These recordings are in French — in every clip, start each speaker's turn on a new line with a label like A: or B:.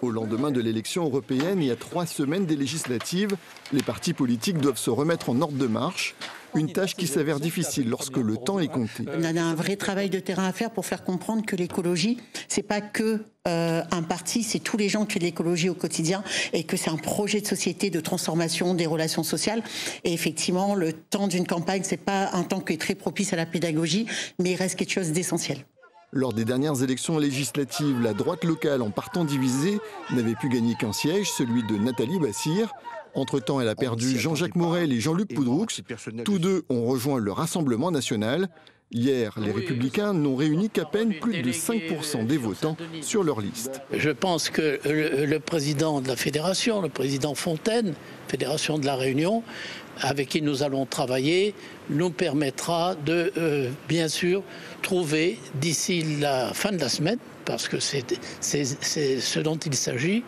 A: Au lendemain de l'élection européenne et à 3 semaines des législatives, les partis politiques doivent se remettre en ordre de marche. Une tâche qui s'avère difficile lorsque le temps est compté.
B: On a un vrai travail de terrain à faire pour faire comprendre que l'écologie, c'est pas que un parti, c'est tous les gens qui font de l'écologie au quotidien et que c'est un projet de société de transformation des relations sociales. Et effectivement, le temps d'une campagne, c'est pas un temps qui est très propice à la pédagogie, mais il reste quelque chose d'essentiel.
A: Lors des dernières élections législatives, la droite locale, en partant divisée, n'avait pu gagner qu'un siège, celui de Nathalie Bassire. Entre-temps, elle a perdu Jean-Jacques Morel et Jean-Luc Poudroux. Tous deux ont rejoint le Rassemblement national. Hier, les Républicains n'ont réuni qu'à peine plus de 5% des votants sur leur liste.
C: Je pense que le président de la fédération, le président Fontaine, fédération de la Réunion, avec qui nous allons travailler, nous permettra de, bien sûr, trouver d'ici la fin de la semaine, parce que c'est ce dont il s'agit,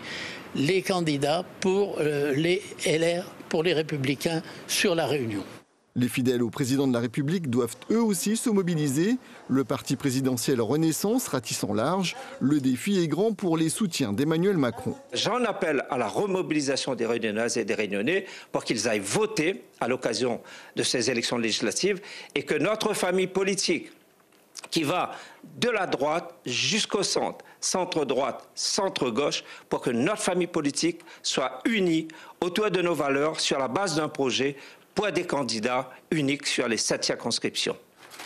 C: les candidats pour les LR, pour les Républicains sur la Réunion.
A: Les fidèles au président de la République doivent eux aussi se mobiliser. Le parti présidentiel Renaissance ratissant large. Le défi est grand pour les soutiens d'Emmanuel Macron.
D: J'en appelle à la remobilisation des Réunionnaises et des Réunionnais pour qu'ils aillent voter à l'occasion de ces élections législatives et que notre famille politique, qui va de la droite jusqu'au centre, centre-droite, centre-gauche, pour que notre famille politique soit unie autour de nos valeurs sur la base d'un projet pour des candidats uniques sur les 7 circonscriptions.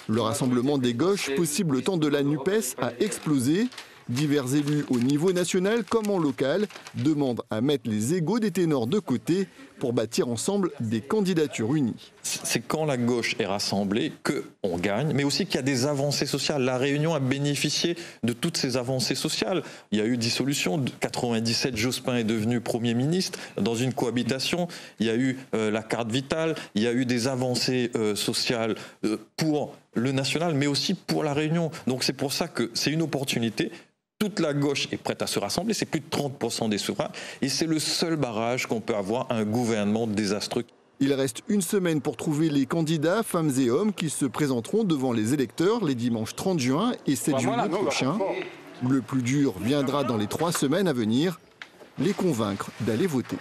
A: Le rassemblement des gauches, possible au temps de la NUPES, a explosé. Divers élus au niveau national comme en local demandent à mettre les égos des ténors de côté pour bâtir ensemble des candidatures unies.
E: C'est quand la gauche est rassemblée qu'on gagne, mais aussi qu'il y a des avancées sociales. La Réunion a bénéficié de toutes ces avancées sociales. Il y a eu dissolution. En 97, Jospin est devenu Premier ministre dans une cohabitation. Il y a eu la carte vitale. Il y a eu des avancées sociales pour le national, mais aussi pour la Réunion. Donc c'est pour ça que c'est une opportunité. Toute la gauche est prête à se rassembler, c'est plus de 30% des suffrages, et c'est le seul barrage qu'on peut avoir à un gouvernement désastreux.
A: Il reste une semaine pour trouver les candidats, femmes et hommes, qui se présenteront devant les électeurs les dimanches 30 juin et 7 juillet prochains. Le plus dur viendra dans les 3 semaines à venir, les convaincre d'aller voter.